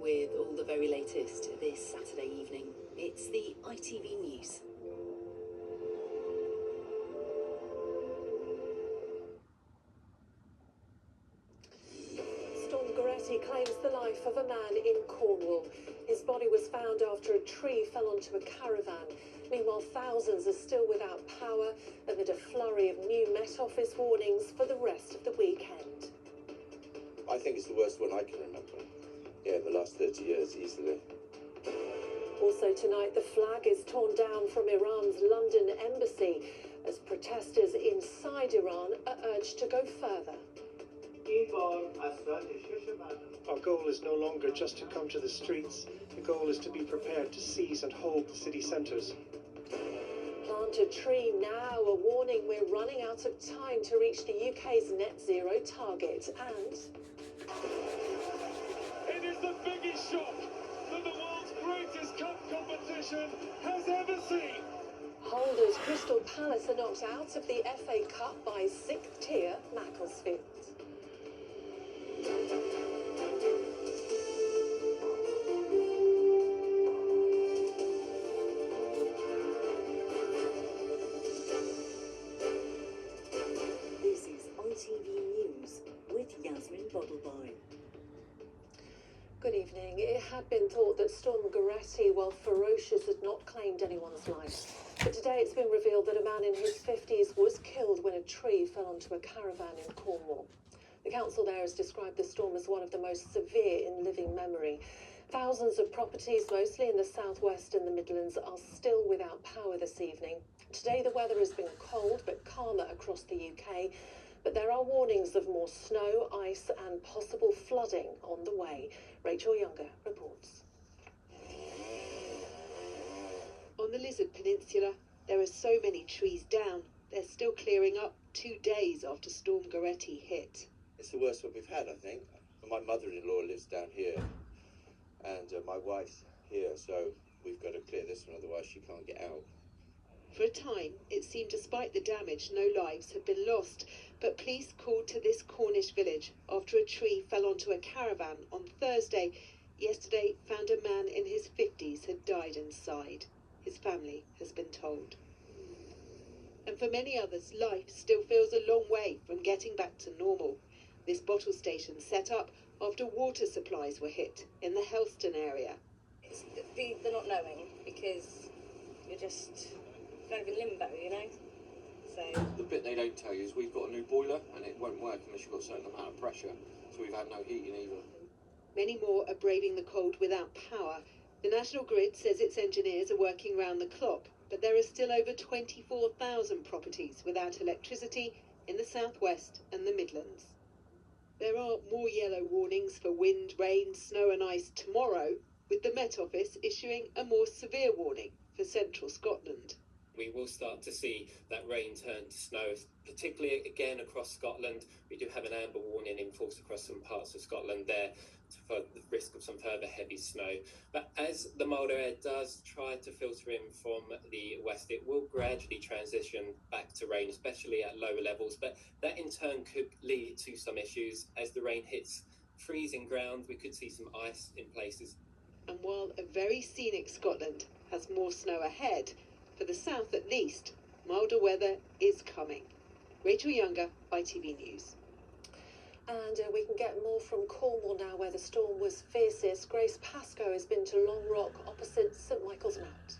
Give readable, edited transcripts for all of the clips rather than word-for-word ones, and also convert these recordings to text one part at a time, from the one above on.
with all the very latest this Saturday evening. It's the ITV News. Storm Gerretti claims the life of a man in Cornwall. His body was found after a tree fell onto a caravan. Meanwhile, thousands are still without power amid a flurry of new Met Office warnings for the rest of the weekend. I think it's the worst one I can remember. Yeah, the last 30 years, easily. Also tonight, the flag is torn down from Iran's London embassy as protesters inside Iran are urged to go further. Our goal is no longer just to come to the streets. The goal is to be prepared to seize and hold the city centres. Plant a tree now, a warning we're running out of time to reach the UK's net zero target. And it is the biggest shock that the world's greatest cup competition has ever seen. Holders Crystal Palace are knocked out of the FA Cup by 6th tier Macclesfield. This is ITV News with Yasmin Bodalbhai. Good evening. It had been thought that Storm Gerretti, while ferocious, had not claimed anyone's life. But today it's been revealed that a man in his 50s was killed when a tree fell onto a caravan in Cornwall. The council there has described the storm as one of the most severe in living memory. Thousands of properties, mostly in the southwest and the Midlands, are still without power this evening. Today the weather has been cold but calmer across the UK, but there are warnings of more snow, ice and possible flooding on the way. Rachel Younger reports. On the Lizard Peninsula, there are so many trees down, they're still clearing up 2 days after Storm Gerretti hit. It's the worst one we've had, I think. My mother-in-law lives down here, and my wife's here, so we've got to clear this one, otherwise she can't get out. For a time, it seemed despite the damage, no lives had been lost, but police called to this Cornish village after a tree fell onto a caravan on Thursday. Yesterday, found a man in his 50s had died inside. His family has been told. And for many others, life still feels a long way from getting back to normal. This bottle station set up after water supplies were hit in the Helston area. It's the not knowing, because you're just kind of in limbo, you know? So the bit they don't tell you is we've got a new boiler and it won't work unless you've got a certain amount of pressure. So we've had no heating either. Many more are braving the cold without power. The National Grid says its engineers are working round the clock, but there are still over 24,000 properties without electricity in the southwest and the Midlands. There are more yellow warnings for wind, rain, snow and ice tomorrow, with the Met Office issuing a more severe warning for central Scotland. We will start to see that rain turn to snow, particularly again across Scotland. We do have an amber warning in force across some parts of Scotland there for the risk of some further heavy snow. But as the milder air does try to filter in from the west, it will gradually transition back to rain, especially at lower levels. But that in turn could lead to some issues. As the rain hits freezing ground, we could see some ice in places. And while a very scenic Scotland has more snow ahead, for the south at least, milder weather is coming. Rachel Younger, ITV News. And we can get more from Cornwall now, where the storm was fiercest. Grace Pascoe has been to Long Rock opposite St Michael's Mount.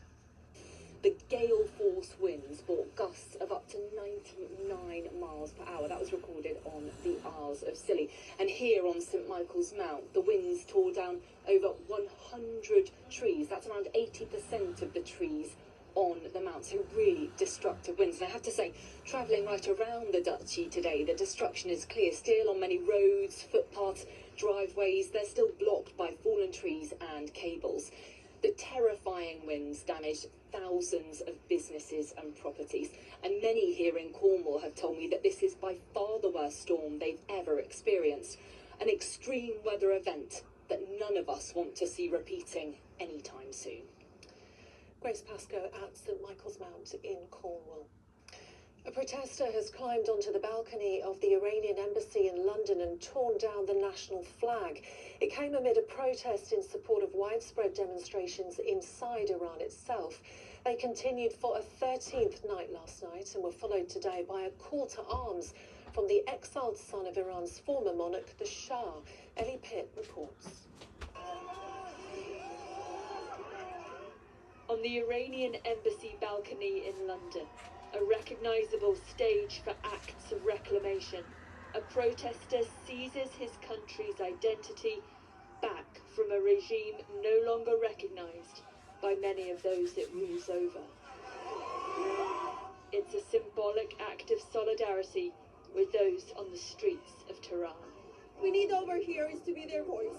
The gale force winds brought gusts of up to 99 miles per hour. That was recorded on the Isles of Scilly. And here on St Michael's Mount, the winds tore down over 100 trees. That's around 80% of the trees on the mount, so really destructive winds. And I have to say, travelling right around the Duchy today, the destruction is clear. Still on many roads, footpaths, driveways, they're still blocked by fallen trees and cables. The terrifying winds damaged thousands of businesses and properties, and many here in Cornwall have told me that this is by far the worst storm they've ever experienced, an extreme weather event that none of us want to see repeating anytime soon. Grace Pascoe at St Michael's Mount in Cornwall. A protester has climbed onto the balcony of the Iranian embassy in London and torn down the national flag. It came amid a protest in support of widespread demonstrations inside Iran itself. They continued for a 13th night last night and were followed today by a call to arms from the exiled son of Iran's former monarch, the Shah. Ellie Pitt reports. On the Iranian embassy balcony in London, a recognisable stage for acts of reclamation, a protester seizes his country's identity back from a regime no longer recognised by many of those it rules over. It's a symbolic act of solidarity with those on the streets of Tehran. We need over here is to be their voice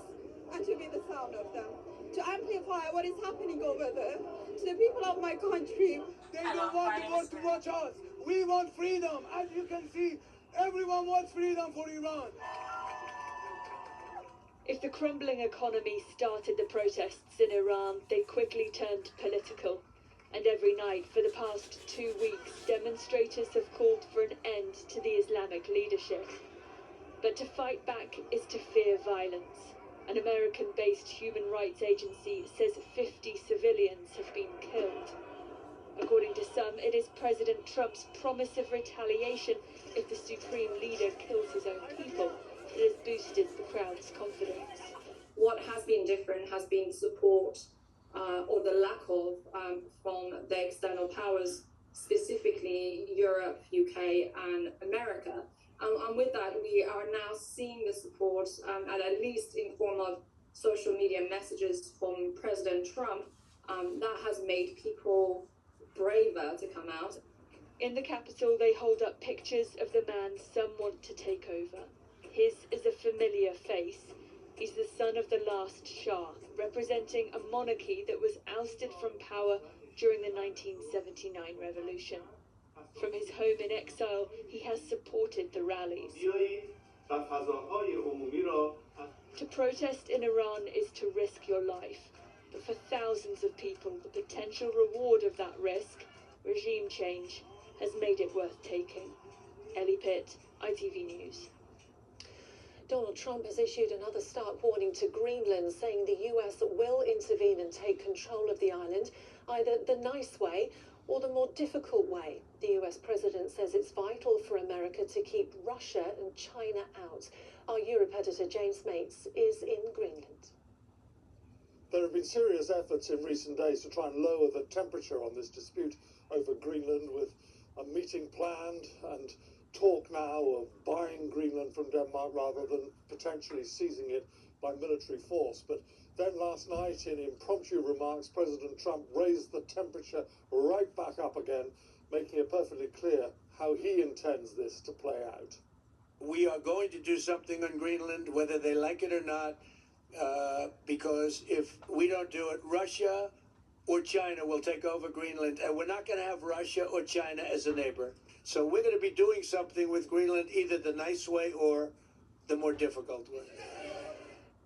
and to be the sound of them, to amplify what is happening over there to the people of my country. They don't want the world to watch us. We want freedom. As you can see, everyone wants freedom for Iran. If the crumbling economy started the protests in Iran, they quickly turned political. And every night for the past 2 weeks, demonstrators have called for an end to the Islamic leadership. But to fight back is to fear violence. An American-based human rights agency says 50 civilians have been killed. According to some, it is President Trump's promise of retaliation if the supreme leader kills his own people that has boosted the crowd's confidence. What has been different has been support or the lack of from the external powers, specifically Europe, UK and America. And with that, we are now seeing the support, at least in form of social media messages from President Trump, that has made people braver to come out. In the capital, they hold up pictures of the man some want to take over. His is a familiar face. He's the son of the last Shah, representing a monarchy that was ousted from power during the 1979 revolution. From his home in exile, he has supported the rallies. To protest in Iran is to risk your life. But for thousands of people, the potential reward of that risk, regime change, has made it worth taking. Ellie Pitt, ITV News. Donald Trump has issued another stark warning to Greenland, saying the US will intervene and take control of the island, either the nice way or the more difficult way. The US president says it's vital for America to keep Russia and China out. Our Europe editor James Mates is in Greenland. There have been serious efforts in recent days to try and lower the temperature on this dispute over Greenland, with a meeting planned and talk now of buying Greenland from Denmark rather than potentially seizing it by military force. But then last night, in impromptu remarks, President Trump raised the temperature right back up again, making it perfectly clear how he intends this to play out. We are going to do something on Greenland, whether they like it or not, because if we don't do it, Russia or China will take over Greenland, and we're not going to have Russia or China as a neighbor. So we're going to be doing something with Greenland, either the nice way or the more difficult way.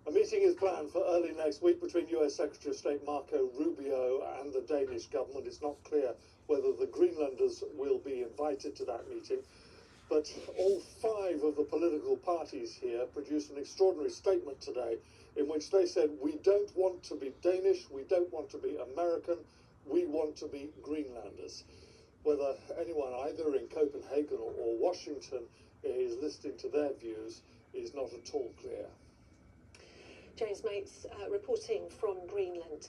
A meeting is planned for early next week between US Secretary of State Marco Rubio and the Danish government. It's not clear whether the Greenlanders will be invited to that meeting. But all 5 of the political parties here produced an extraordinary statement today in which they said, we don't want to be Danish, we don't want to be American, we want to be Greenlanders. Whether anyone either in Copenhagen or Washington is listening to their views is not at all clear. James Mates reporting from Greenland.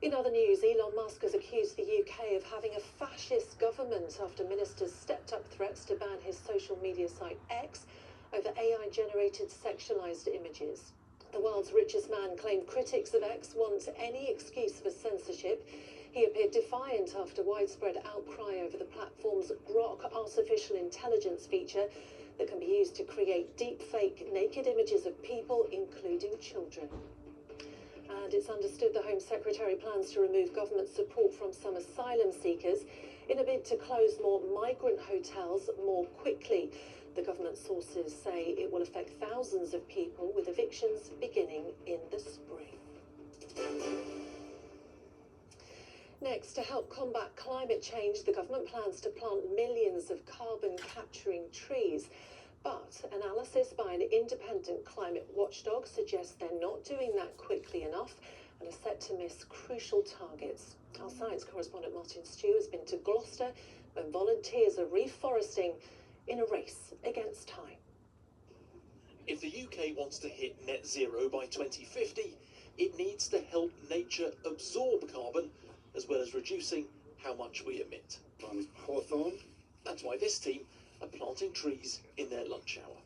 In other news, Elon Musk has accused the UK of having a fascist government after ministers stepped up threats to ban his social media site X over AI-generated sexualised images. The world's richest man claimed critics of X want any excuse for censorship. He appeared defiant after widespread outcry over the platform's Grok artificial intelligence feature that can be used to create deepfake naked images of people, including children. And it's understood the Home Secretary plans to remove government support from some asylum seekers in a bid to close more migrant hotels more quickly. The government sources say it will affect thousands of people, with evictions beginning in the spring. Next, to help combat climate change, the government plans to plant millions of carbon-capturing trees. But analysis by an independent climate watchdog suggests they're not doing that quickly enough and are set to miss crucial targets. Our science correspondent Martin Stew has been to Gloucester, when volunteers are reforesting in a race against time. If the UK wants to hit net zero by 2050, it needs to help nature absorb carbon, as well as reducing how much we emit. On Hawthorne. That's why this team are planting trees in their lunch hour.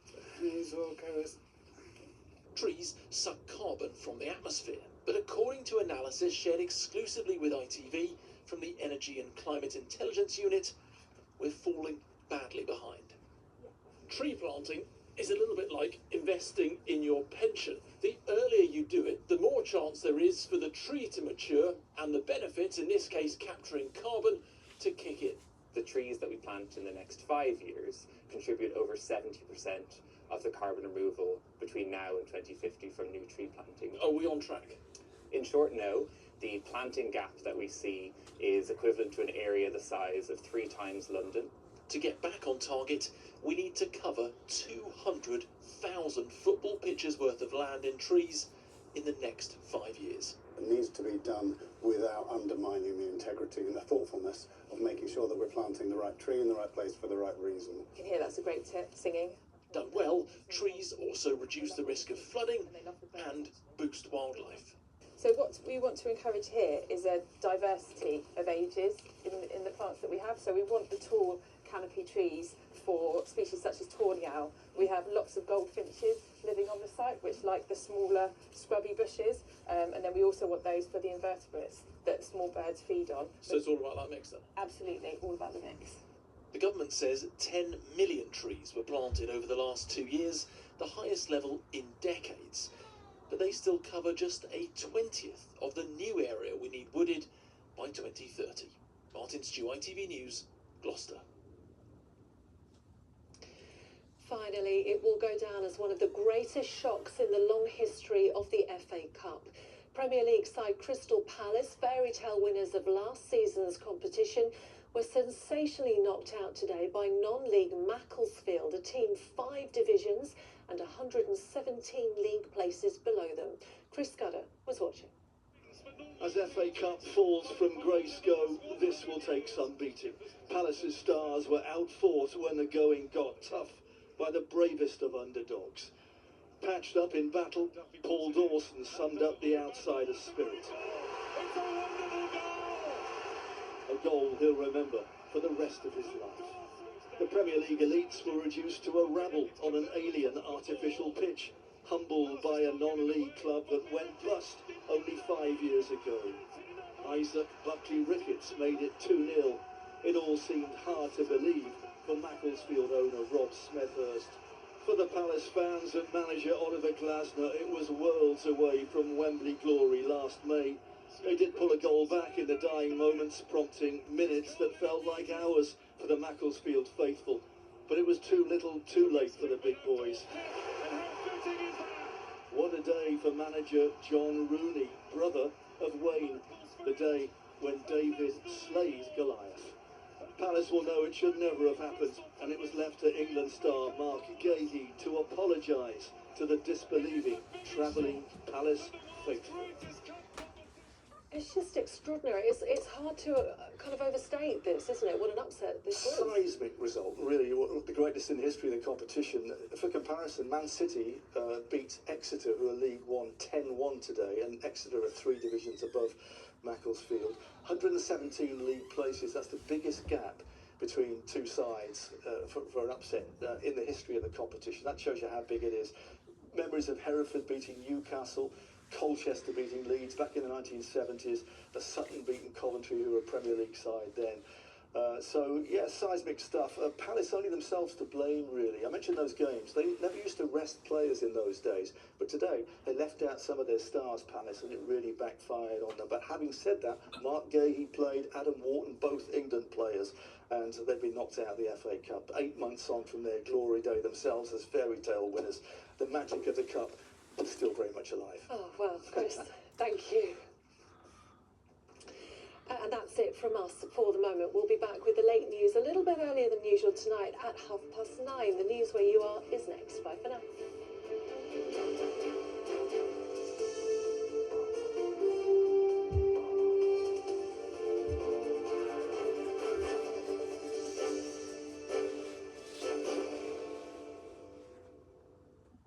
Trees suck carbon from the atmosphere, but according to analysis shared exclusively with ITV from the Energy and Climate Intelligence Unit, we're falling badly behind. Tree planting is a little bit like investing in your pension. The earlier you do it, the more chance there is for the tree to mature and the benefits, in this case capturing carbon, to kick in. The trees that we plant in the next 5 years contribute over 70% of the carbon removal between now and 2050 from new tree planting. Are we on track? In short, no. The planting gap that we see is equivalent to an area the size of 3 times London. To get back on target, we need to cover 200,000 football pitches worth of land in trees in the next 5 years. It needs to be done without undermining the integrity and the thoughtfulness of making sure that we're planting the right tree in the right place for the right reason. You can hear that's a great tip, singing. Done well, trees also reduce the risk of flooding and boost wildlife. So what we want to encourage here is a diversity of ages in the plants that we have. So we want the tall canopy trees for species such as tawny owl. We have lots of goldfinches living on the site, which like the smaller scrubby bushes, and then we also want those for the invertebrates that small birds feed on. So it's all about that mix then? Absolutely, all about the mix. The government says 10 million trees were planted over the last 2 years, the highest level in decades. But they still cover just a 20th of the new area we need wooded by 2030. Martin Stew, ITV News, Gloucester. Finally, it will go down as one of the greatest shocks in the long history of the FA Cup. Premier League side Crystal Palace, fairy tale winners of last season's competition, were sensationally knocked out today by non-league Macclesfield, a team 5 divisions and 117 league places below them. Chris Scudder was watching. As FA Cup falls from grace go, this will take some beating. Palace's stars were outfought when the going got tough by the bravest of underdogs. Patched up in battle, Paul Dawson summed up the outsider's spirit. A goal he'll remember for the rest of his life. The Premier League elites were reduced to a rabble on an alien artificial pitch, humbled by a non-league club that went bust only 5 years ago. Isaac Buckley Ricketts made it 2-0. It all seemed hard to believe for Macclesfield owner Rob Smethurst. For the Palace fans and manager Oliver Glasner, it was worlds away from Wembley glory last May. They did pull a goal back in the dying moments, prompting minutes that felt like hours for the Macclesfield faithful. But it was too little, too late for the big boys. What a day for manager John Rooney, brother of Wayne, the day when David slayed Goliath. Palace will know it should never have happened, and it was left to England star Mark Gahey to apologise to the disbelieving, travelling Palace faithful. It's just extraordinary. It's hard to kind of overstate this, isn't it? What an upset this was. Seismic result, really, the greatest in the history of the competition. For comparison, Man City beat Exeter, who are League One, 10-1 today, and Exeter are 3 divisions above Macclesfield. 117 league places, that's the biggest gap between two sides for an upset in the history of the competition. That shows you how big it is. Memories of Hereford beating Newcastle, Colchester beating Leeds back in the 1970s, the Sutton beating Coventry, who were a Premier League side then. So, yeah, seismic stuff. Palace only themselves to blame, really. I mentioned those games. They never used to rest players in those days. But today, they left out some of their stars, Palace, and it really backfired on them. But having said that, Mark Gahey played, Adam Wharton, both England players, and they've been knocked out of the FA Cup. 8 months on from their glory day themselves as fairy tale winners. The magic of the Cup is still very much alive. Oh, well, Chris, thank you. and that's it from us for the moment. We'll be back with the late news a little bit earlier than usual tonight at 9:30. The news where you are is next. Bye for now.